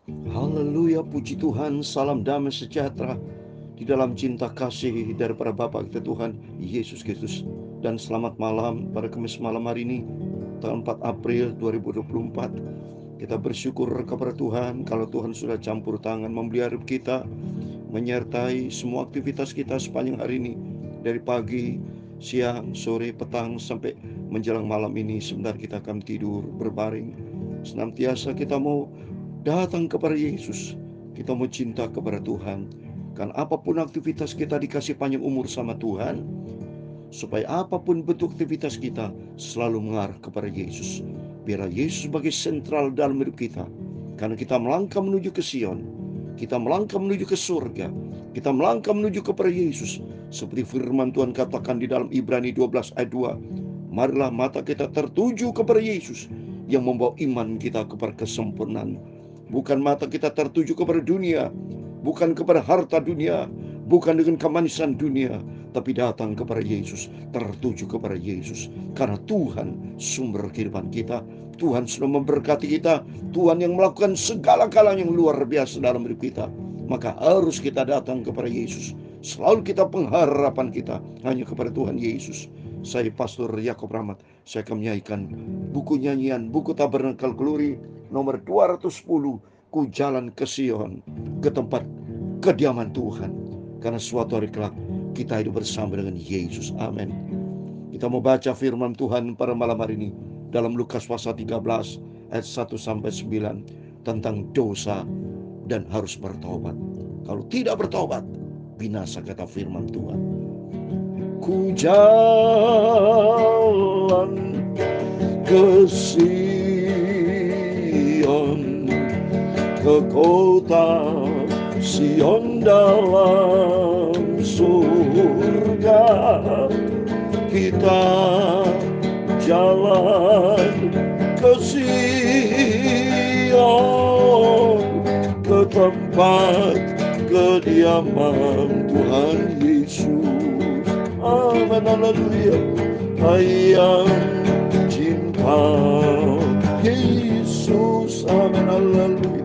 Haleluya, puji Tuhan, salam damai sejahtera di dalam cinta kasih daripada Bapa kita Tuhan Yesus Kristus. Dan selamat malam pada Kamis malam hari ini, tanggal 4 April 2024. Kita bersyukur kepada Tuhan kalau Tuhan sudah campur tangan memelihara kita, menyertai semua aktivitas kita sepanjang hari ini, dari pagi, siang, sore, petang sampai menjelang malam ini. Sebentar kita akan tidur berbaring, senantiasa kita mau datang kepada Yesus. Kita mau cinta kepada Tuhan. Kan apapun aktivitas kita dikasih panjang umur sama Tuhan, supaya apapun bentuk aktivitas kita selalu mengarah kepada Yesus. Biarlah Yesus sebagai sentral dalam hidup kita. Karena kita melangkah menuju ke Sion, kita melangkah menuju ke surga, kita melangkah menuju kepada Yesus. Seperti firman Tuhan katakan di dalam Ibrani 12 ayat 2, marilah mata kita tertuju kepada Yesus yang membawa iman kita kepada kesempurnaan. Bukan mata kita tertuju kepada dunia, bukan kepada harta dunia, bukan dengan kemanisan dunia, tapi datang kepada Yesus, tertuju kepada Yesus. Karena Tuhan sumber kehidupan kita, Tuhan sudah memberkati kita, Tuhan yang melakukan segala-galanya yang luar biasa dalam hidup kita. Maka harus kita datang kepada Yesus. Selalu kita pengharapan kita hanya kepada Tuhan Yesus. Saya Pastor Yakob Rahmat. Saya akan menyanyikan buku nyanyian, buku Tabernakel Glory nomor 210. Ku jalan ke Sion, ke tempat kediaman Tuhan. Karena suatu hari kelak kita hidup bersama dengan Yesus. Amin. Kita mau baca firman Tuhan pada malam hari ini dalam Lukas pasal 13 ayat 1 sampai 9 tentang dosa dan harus bertobat. Kalau tidak bertobat, binasa, kata firman Tuhan. Ku jalan ke Sion, ke kota Sion dalam surga. Kita jalan ke Sion, ke tempat kediaman Tuhan Yesus. Amin, haleluya. Ayam cinta Yesus, amin, haleluya.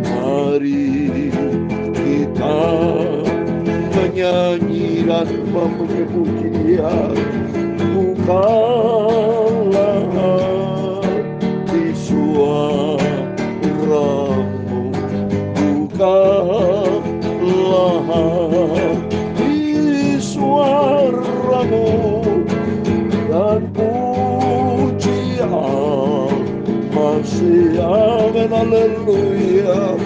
Mari kita menyanyi dan memuji Dia. Bukalah hati suaramu, bukalah hati suaramu, dan puji Allah masih, amin, haleluya.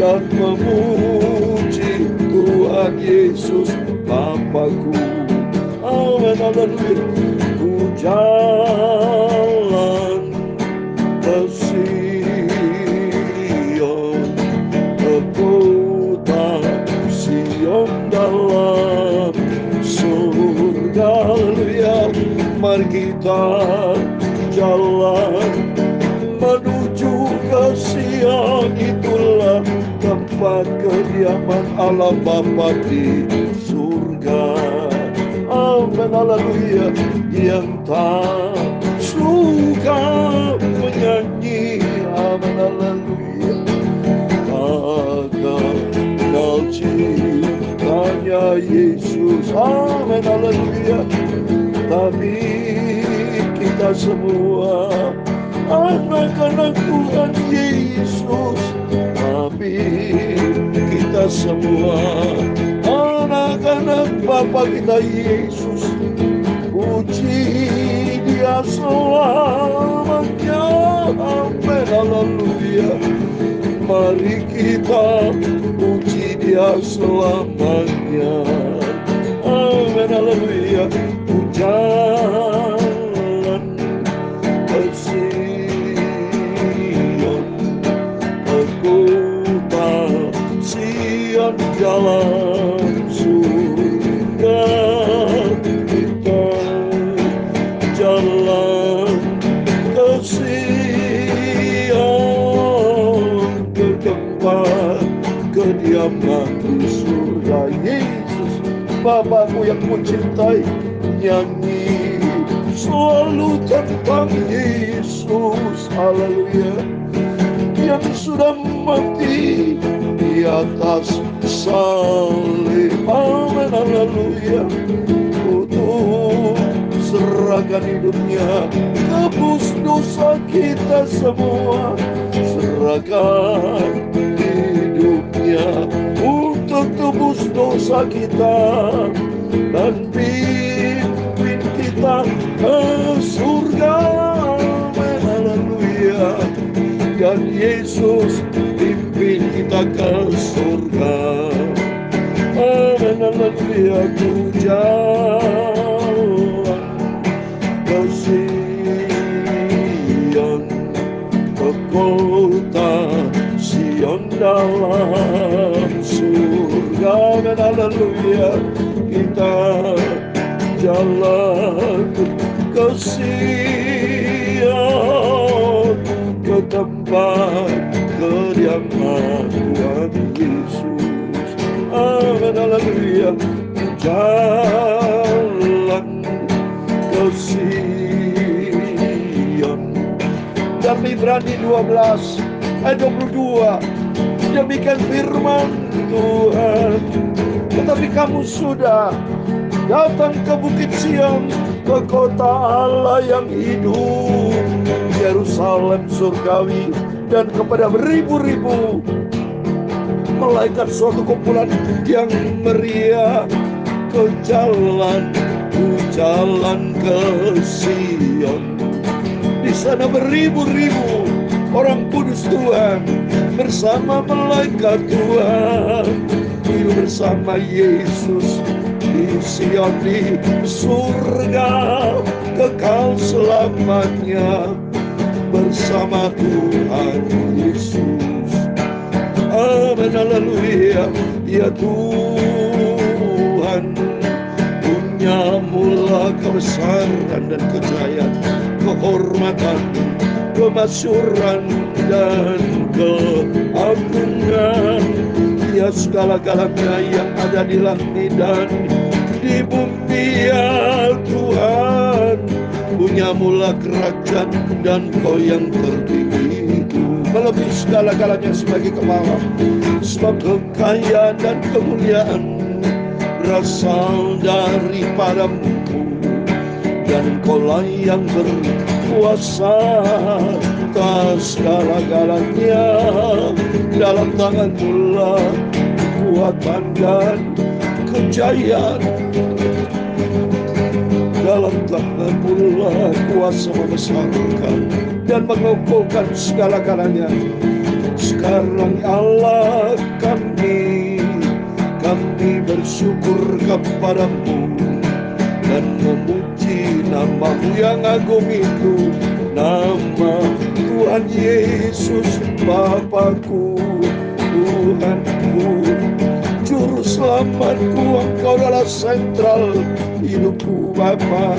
Dan memuji Tuhan Yesus Bapakku, amin, haleluya. Ku jalan ke Sion, ke kota Sion dalam surga, haleluya. Mari kita jalan menuju ke Sion, itulah tempat kediaman Allah Bapa di surga. Amin, haleluya. Yang tak suka menyanyi, amin, haleluya, tak kenal cintanya Yesus, amin, haleluya. Tapi kita semua anak-anak Tuhan Yesus, tapi kita semua anak-anak Bapa kita Yesus. Puji Dia selamanya, amin, haleluya. Mari kita puji Dia selamanya, amin, haleluya. Jalan ke Sion, ke kota Sion dalam surga. Kita jalan ke Sion, ke tempat kediaman di surga. Yesus Bapakku yang mencintai, nyanyi selalu tentang Yesus, haleluya. Yang sudah mati di atas salib. Amin, haleluya. Untuk serahkan hidupnya, tebus dosa kita semua. Serahkan hidupnya untuk tebus dosa kita dan pimpin kita ke surga. Amin, haleluya. Dan Yesus pimpin kita ke surga. Amin, haleluya. Ku jalan ke Sion, ke kota Sion dalam surga. Amin, haleluya. Kita jalan ke Sion, ke tempat kediaman Tuhan Yesus. Amin, haleluya. Jalan ke Sion. Dan Ibrani 12 ayat 22, demikian firman Tuhan. Tetapi kamu sudah datang ke Bukit Sion, ke kota Allah yang hidup, Yerusalem surgawi, dan kepada beribu-ribu malaikat suatu kumpulan yang meriah. Ke jalan ke Sion. Di sana beribu-ribu orang kudus Tuhan bersama malaikat Tuhan, hidup bersama Yesus di Sion, di surga kekal selamanya bersama Tuhan Yesus. Amin, haleluya. Ya Tuhan, punya mula kebesaran dan kejayaan, kehormatan, kemasyuran dan keagungan. Ya segala-galanya yang ada di langit dan di bumi, ya Tuhan, punya mula kerajaan dan Kau yang tertinggi itu melebihi segala-galanya sebagai kepala. Sebab kekayaan dan kemuliaan berasal daripadamu, dan Engkaulah yang berkuasa atas segala-galanya. Dalam tangan-Mu lah kekuatan dan kejayaan, dalam tangan-Mu lah kuasa membesarkan dan mengukuhkan segala-galanya. Sekarang Allah, kami bersyukur kepada-Mu dan memuji nama-Mu yang agung itu, nama Tuhan Yesus Bapakku, Tuhanku, Juru Selamatku. Engkau adalah sentral hidupku, Bapa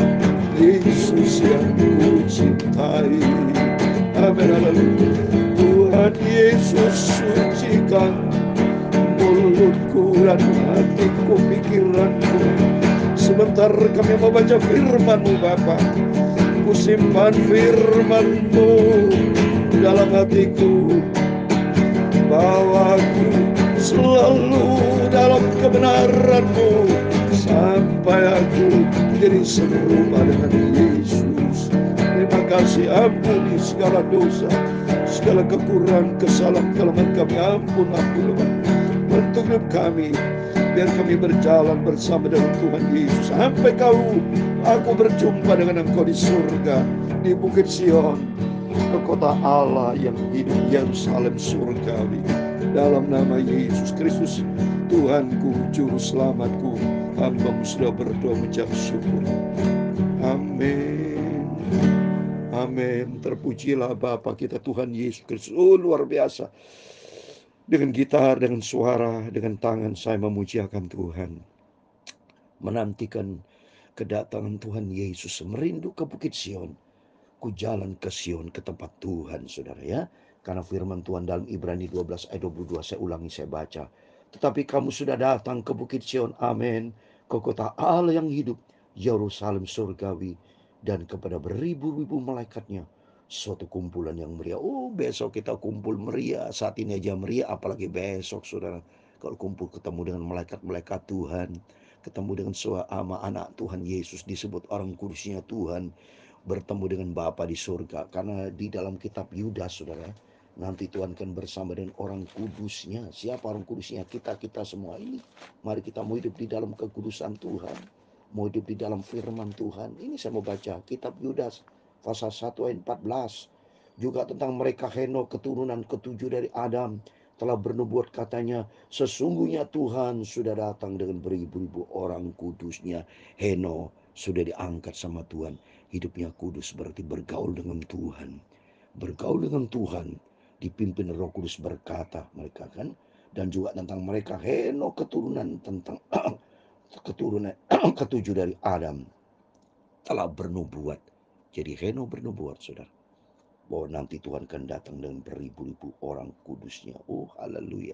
Yesus yang ku cintai. Amin, haleluya. Tuhan Yesus, sucikan mulutku dan hatiku, pikiranku. Sebentar kami membaca firman-Mu, Bapa. Ku simpan firman-Mu dalam hatiku, bawaku selalu dalam kebenaran-Mu sampai aku jadi serupa dengan Yesus. Terima kasih, ampuni segala dosa, segala kekurangan, kesalahan, kelemahan kami. Ampun bentuk hidup kami, biar kami berjalan bersama dengan Tuhan Yesus sampai aku berjumpa dengan Engkau di surga, di Bukit Sion, ke kota Allah yang hidup, Yerusalem surgawi. Dalam nama Yesus Kristus, Tuhanku, Juru Selamatku, hamba-Mu sudah berdoa mengucap syukur. Amin. Amin. Terpujilah Bapa kita Tuhan Yesus Kristus. Oh, luar biasa. Dengan gitar, dengan suara, dengan tangan saya memujiakan Tuhan, menantikan kedatangan Tuhan Yesus. Merindu ke Bukit Sion, ku jalan ke Sion, ke tempat Tuhan, saudara ya. Karena firman Tuhan dalam Ibrani 12 ayat 22, saya ulangi, saya baca. Tetapi kamu sudah datang ke Bukit Sion, amin, ke kota Allah yang hidup, Yerusalem surgawi, dan kepada beribu-ribu malaikatnya, suatu kumpulan yang meriah. Oh, besok kita kumpul meriah, saat ini aja meriah, apalagi besok, saudara. Kalau kumpul ketemu dengan malaikat-malaikat Tuhan, ketemu dengan sama anak Tuhan Yesus, disebut orang kudusnya Tuhan, bertemu dengan Bapa di surga. Karena di dalam kitab Yudas, saudara, nanti Tuhan akan bersama dengan orang kudusnya. Siapa orang kudusnya? Kita semua ini. Mari kita mau hidup di dalam kekudusan Tuhan, mau hidup di dalam firman Tuhan. Ini saya mau baca kitab Yudas pasal 1 ayat 14. Juga tentang mereka Henok, keturunan ketujuh dari Adam, telah bernubuat katanya, sesungguhnya Tuhan sudah datang dengan beribu-ribu orang kudusnya. Henok sudah diangkat sama Tuhan. Hidupnya kudus berarti bergaul dengan Tuhan. Bergaul dengan Tuhan, dipimpin Roh Kudus berkata mereka kan. Dan juga tentang mereka Henok, keturunan tentang keturunan ketujuh dari Adam, telah bernubuat. Jadi Henok bernubuat, saudara, bahwa nanti Tuhan akan datang dengan beribu-ribu orang kudusnya. Oh, haleluya.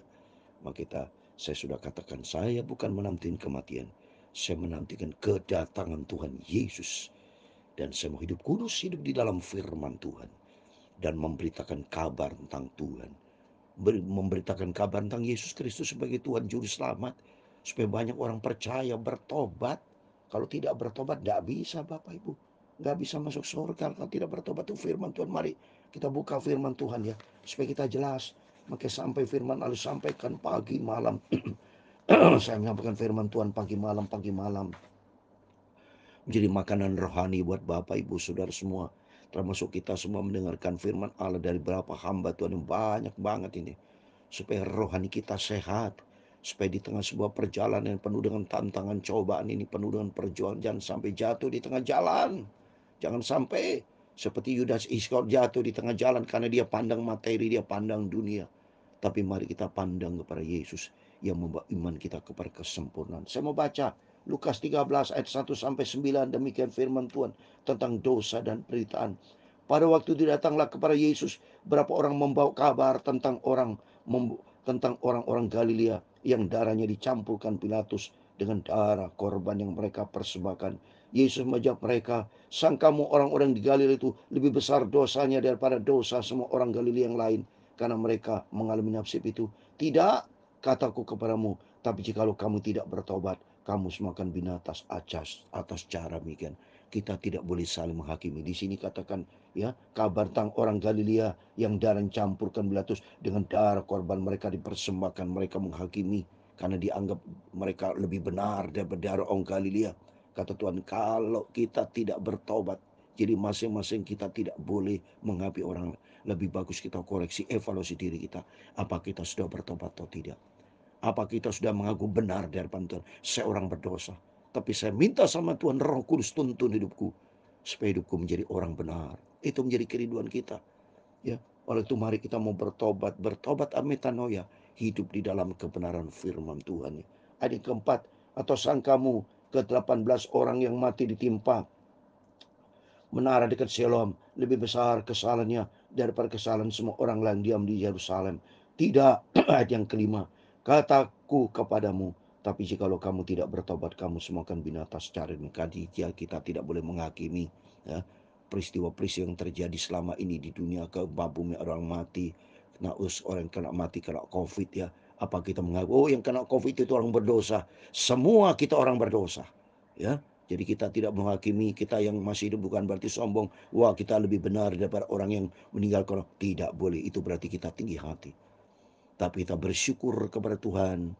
Maka saya sudah katakan, saya bukan menantikan kematian, saya menantikan kedatangan Tuhan Yesus. Dan saya mau hidup kudus, hidup di dalam firman Tuhan, dan memberitakan kabar tentang Tuhan, memberitakan kabar tentang Yesus Kristus sebagai Tuhan Juru Selamat, supaya banyak orang percaya, bertobat. Kalau tidak bertobat, tidak bisa Bapak Ibu, nggak bisa masuk surga kalau tidak bertobat. Itu firman Tuhan. Mari kita buka firman Tuhan ya, supaya kita jelas. Maka sampai firman Allah sampaikan pagi malam. Saya menyampaikan firman Tuhan pagi malam menjadi makanan rohani buat Bapak Ibu Saudara semua, termasuk kita semua mendengarkan firman Allah dari berapa hamba Tuhan yang banyak banget ini, supaya rohani kita sehat, supaya di tengah sebuah perjalanan yang penuh dengan tantangan, cobaan ini, penuh dengan perjuangan, jangan sampai jatuh di tengah jalan. Jangan sampai seperti Yudas Iskariot jatuh di tengah jalan karena dia pandang materi, dia pandang dunia. Tapi mari kita pandang kepada Yesus yang membawa iman kita kepada kesempurnaan. Saya mau baca Lukas 13 ayat 1 sampai 9, demikian firman Tuhan tentang dosa dan penderitaan. Pada waktu itu datanglah kepada Yesus berapa orang membawa kabar tentang orang-orang Galilea yang darahnya dicampurkan Pilatus dengan darah korban yang mereka persembahkan. Yesus menjawab mereka, sangkamu orang-orang di Galilea itu lebih besar dosanya daripada dosa semua orang Galilea yang lain, karena mereka mengalami nasib itu? Tidak, kataku kepadamu, tapi jikalau kamu tidak bertobat, kamu semua akan binasa atas cara demikian. Kita tidak boleh saling menghakimi. Di sini katakan ya, kabar tentang orang Galilea yang darah campurkan Pilatus dengan darah korban mereka dipersembahkan, mereka menghakimi karena dianggap mereka lebih benar daripada darah orang Galilea. Kata Tuhan, kalau kita tidak bertobat, jadi masing-masing kita tidak boleh menghakimi orang. Lebih bagus kita koreksi, evaluasi diri kita. Apa kita sudah bertobat atau tidak? Apa kita sudah mengaku benar di hadapan Tuhan? Saya orang berdosa, tapi saya minta sama Tuhan, Roh Kudus tuntun hidupku, supaya hidupku menjadi orang benar. Itu menjadi kerinduan kita. Ya, oleh itu mari kita mau bertobat metanoia, hidup di dalam kebenaran firman Tuhan. Ayat keempat, atau sangkamu ke-18 orang yang mati ditimpa menara dekat Siloam lebih besar kesalahannya daripada kesalahan semua orang lain diam di Yerusalem? Tidak. Ayat yang kelima, kataku kepadamu, tapi jikalau kamu tidak bertobat, kamu semua akan binasa secara demikian. Kita tidak boleh menghakimi ya, peristiwa-peristiwa yang terjadi selama ini di dunia. Bumi orang mati, orang kena mati kena COVID ya. Apa kita mengaku, oh yang kena COVID itu orang berdosa? Semua kita orang berdosa ya. Jadi kita tidak menghakimi. Kita yang masih hidup bukan berarti sombong, wah kita lebih benar daripada orang yang meninggal. Kalau tidak boleh, itu berarti kita tinggi hati. Tapi kita bersyukur kepada Tuhan,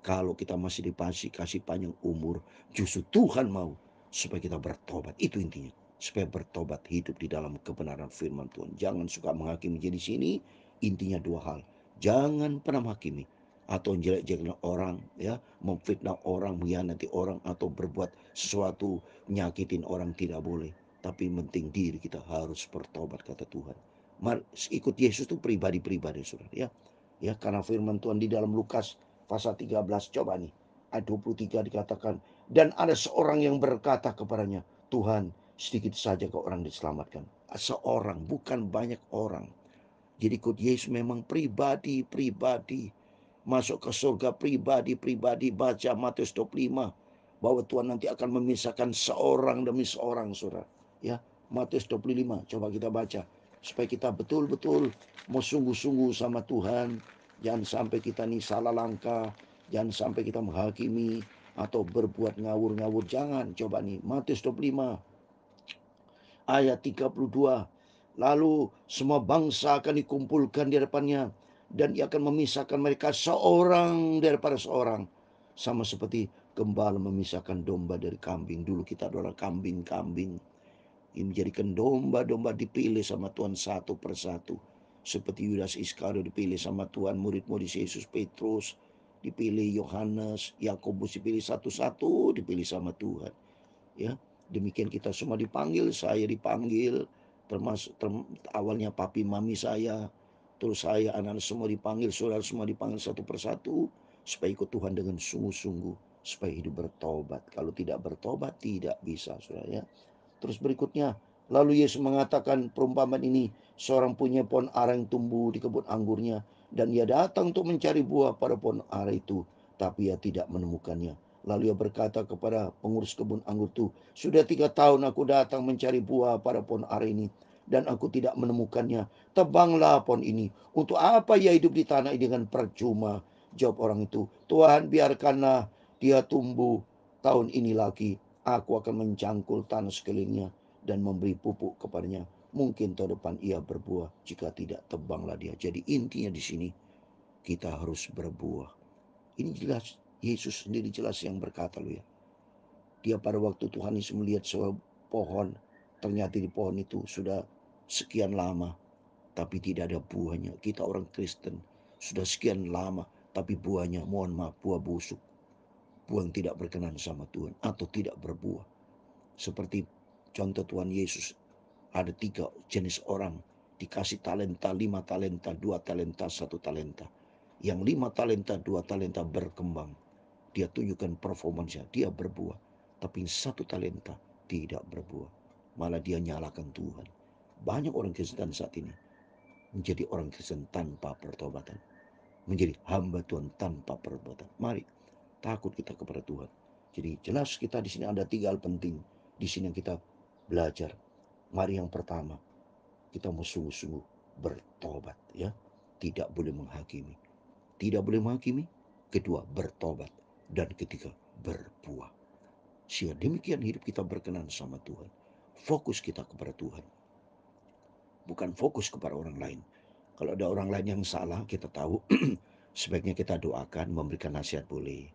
kalau kita masih kasih panjang umur, justru Tuhan mau supaya kita bertobat. Itu intinya, supaya bertobat, hidup di dalam kebenaran firman Tuhan. Jangan suka menghakimi. Jadi sini intinya dua hal. Jangan pernah menghakimi atau jelek-jelekan orang ya, memfitnah orang, mengkhianati orang, atau berbuat sesuatu nyakitin orang, tidak boleh. Tapi penting diri kita harus bertobat, kata Tuhan. Mari ikut Yesus itu pribadi-pribadi, saudara ya. Ya, karena firman Tuhan di dalam Lukas pasal 13, coba nih, ayat 23 dikatakan, dan ada seorang yang berkata kepadanya, Tuhan, sedikit saja kau orang diselamatkan. Seorang, bukan banyak orang. Jadi ikut Yesus memang pribadi-pribadi. Masuk ke surga pribadi-pribadi. Baca Matius 25. Bahwa Tuhan nanti akan memisahkan seorang demi seorang, saudara. Ya, Matius 25, coba kita baca. supaya kita betul-betul mau sungguh-sungguh sama Tuhan. Jangan sampai kita nih salah langkah, jangan sampai kita menghakimi atau berbuat ngawur-ngawur. Jangan. Coba nih Matius 25 ayat 32. Lalu semua bangsa akan dikumpulkan di hadapannya, dan ia akan memisahkan mereka seorang daripada seorang, sama seperti gembala memisahkan domba dari kambing. Dulu kita adalah kambing-kambing, ini menjadikan domba-domba dipilih sama Tuhan satu persatu. Seperti Yudas Iskariot dipilih sama Tuhan, murid-murid Yesus, Petrus dipilih, Yohanes, Yakobus dipilih satu-satu, dipilih sama Tuhan. Ya, demikian kita semua dipanggil, saya dipanggil, termasuk awalnya papi mami saya, terus saya, anak-anak semua dipanggil, saudara semua dipanggil satu persatu, supaya ikut Tuhan dengan sungguh-sungguh, supaya hidup bertobat. Kalau tidak bertobat, tidak bisa, saudara ya. Terus berikutnya, lalu Yesus mengatakan perumpamaan ini, seorang punya pohon ara yang tumbuh di kebun anggurnya, dan ia datang untuk mencari buah pada pohon ara itu, tapi ia tidak menemukannya. Lalu ia berkata kepada pengurus kebun anggur itu, sudah 3 tahun aku datang mencari buah pada pohon ara ini, dan aku tidak menemukannya. Tebanglah pohon ini. Untuk apa ia hidup di tanah ini dengan percuma? Jawab orang itu, Tuhan, biarkanlah dia tumbuh tahun ini lagi. Aku akan mencangkul tanah sekelilingnya dan memberi pupuk kepadanya. Mungkin tahun depan ia berbuah, jika tidak, tebanglah dia. Jadi intinya di sini, kita harus berbuah. Ini jelas, Yesus sendiri jelas yang berkata loh ya. Dia pada waktu Tuhan Yesus melihat sebuah pohon, ternyata di pohon itu sudah sekian lama, tapi tidak ada buahnya. Kita orang Kristen sudah sekian lama, tapi buahnya, mohon maaf, buah busuk. Buah yang tidak berkenan sama Tuhan, atau tidak berbuah. Seperti contoh Tuhan Yesus, ada 3 jenis orang dikasih talenta, 5 talenta, 2 talenta, 1 talenta. Yang 5 talenta, 2 talenta berkembang. Dia tunjukkan performanya, dia berbuah. Tapi 1 talenta tidak berbuah. Malah dia nyalakan Tuhan. Banyak orang Kristen saat ini menjadi orang Kristen tanpa pertobatan. Menjadi hamba Tuhan tanpa pertobatan. Mari, takut kita kepada Tuhan. Jadi jelas kita di sini ada 3 hal penting. Di sini yang kita belajar. Mari yang pertama, kita mau sungguh-sungguh bertobat ya. Tidak boleh menghakimi. Tidak boleh menghakimi. Kedua, bertobat. Dan ketiga, berbuah. Sehingga demikian hidup kita berkenan sama Tuhan. Fokus kita kepada Tuhan. Bukan fokus kepada orang lain. Kalau ada orang lain yang salah, kita tahu sebaiknya kita doakan, memberikan nasihat boleh.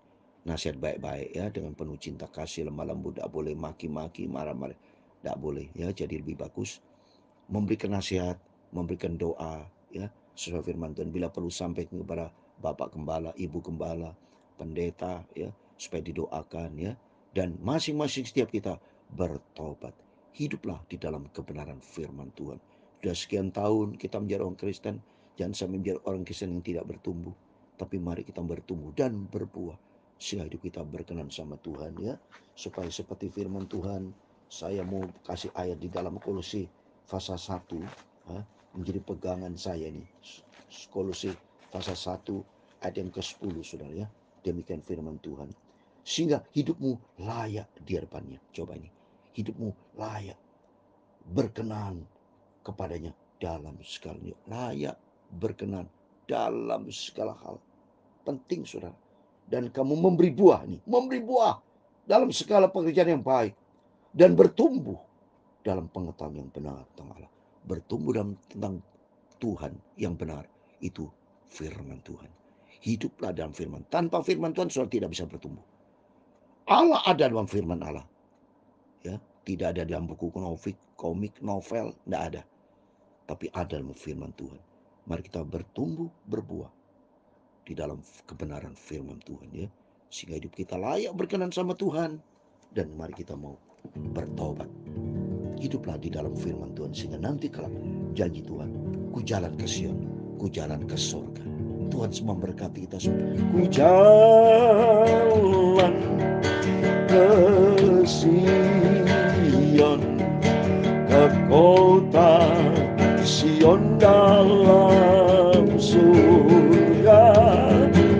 Nasihat baik-baik ya, dengan penuh cinta kasih, lemah lembut, tidak boleh maki-maki, marah-marah, tidak boleh ya. Jadi lebih bagus memberikan nasihat, memberikan doa ya, sesuai firman Tuhan. Bila perlu sampaikan kepada Bapak Gembala, Ibu Gembala, pendeta ya, supaya didoakan ya. Dan masing-masing setiap kita bertobat. Hiduplah di dalam kebenaran firman Tuhan. Sudah sekian tahun kita menjadi orang Kristen, jangan sampai menjadi orang Kristen yang tidak bertumbuh. Tapi mari kita bertumbuh dan berbuah, sehingga hidup kita berkenan sama Tuhan ya. Supaya seperti firman Tuhan, saya mau kasih ayat di dalam Kolose pasal 1 menjadi pegangan saya nih. Kolose pasal 1 ayat yang ke-10 saudara ya. Demikian firman Tuhan. Sehingga hidupmu layak di hadapannya. Coba ini. Hidupmu layak, berkenan kepadanya dalam segalanya. Layak, berkenan dalam segala hal. Penting saudara. Dan kamu memberi buah nih. Memberi buah dalam segala pekerjaan yang baik. Dan bertumbuh dalam pengetahuan yang benar tentang Allah. Bertumbuh dalam tentang Tuhan yang benar. Itu firman Tuhan. Hiduplah dalam firman. Tanpa firman Tuhan saudara tidak bisa bertumbuh. Allah ada dalam firman Allah. Ya, tidak ada dalam buku komik, novel, tidak ada. Tapi ada dalam firman Tuhan. Mari kita bertumbuh, berbuah di dalam kebenaran firman Tuhan ya. Sehingga hidup kita layak berkenan sama Tuhan. Dan mari kita mau bertobat. Hiduplah di dalam firman Tuhan. Sehingga nanti kalau janji Tuhan, ku jalan ke Sion, ku jalan ke surga. Tuhan semua memberkati kita semua. Ku jalan ke Sion, ke kota Sion dalam surga.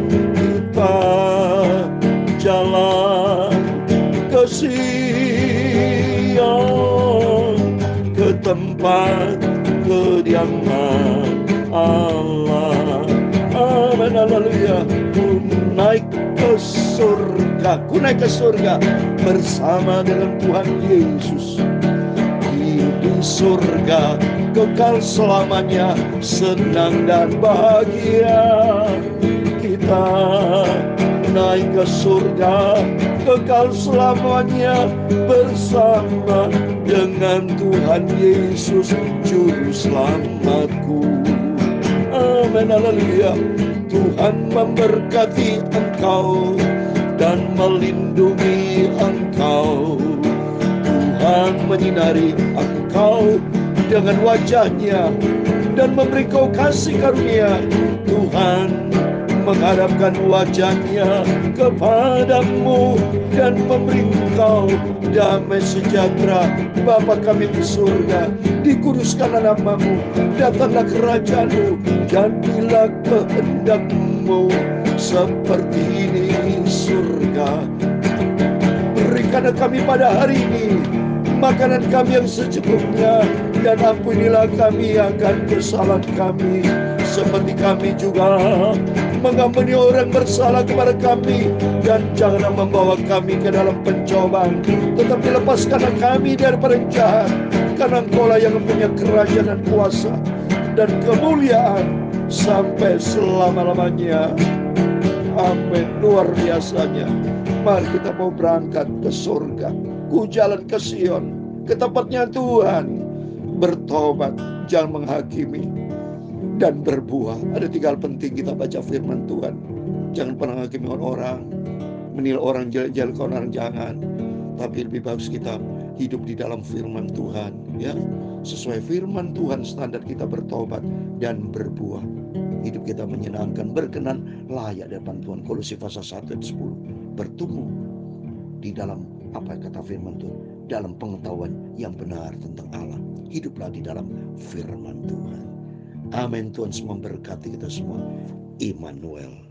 Kita jalan ke Sion, ke tempat kediaman Allah. Amin, haleluya. Ku naik ke surga, ku naik ke surga bersama dengan Tuhan Yesus. Hidup di surga kekal selamanya, senang dan bahagia. Kita naik ke surga kekal selamanya bersama dengan Tuhan Yesus Juru Selamatku. Amin, haleluya. Tuhan memberkati engkau dan melindungi engkau. Tuhan menyinari engkau dengan wajahnya dan memberi kau kasih karunia. Tuhan menghadapkan wajahnya kepadamu dan memberi engkau damai sejahtera. Bapa kami di surga, dikuduskanlah namamu, datanglah kerajaanmu, jadilah kehendakmu seperti di surga. Berikanlah kami pada hari ini makanan kami yang secukupnya, dan ampunilah kami akan kesalahan kami, seperti kami juga mengampuni orang bersalah kepada kami. Dan janganlah membawa kami ke dalam pencobaan, tetapi lepaskanlah kami daripada jahat, karena Engkau-lah yang mempunyai kerajaan dan kuasa dan kemuliaan sampai selama-lamanya. Amin. Luar biasanya. Mari kita mau berangkat ke surga, ku jalan ke Sion, ke tempatnya Tuhan. Bertobat, jangan menghakimi, dan berbuah. Ada 3 hal penting kita baca firman Tuhan. Jangan pernah menghakimi orang, menilai orang jelek-jelek orang, jangan. Tapi lebih bagus kita hidup di dalam firman Tuhan, ya. Sesuai firman Tuhan, standar kita bertobat dan berbuah. Hidup kita menyenangkan, berkenan, layak di depan Tuhan. Kolose pasal 1 ayat 10. Bertumbuh di dalam apa kata firman Tuhan, dalam pengetahuan yang benar tentang Allah. Hiduplah di dalam firman Tuhan. Amin. Tuhan semua memberkati kita semua. Immanuel.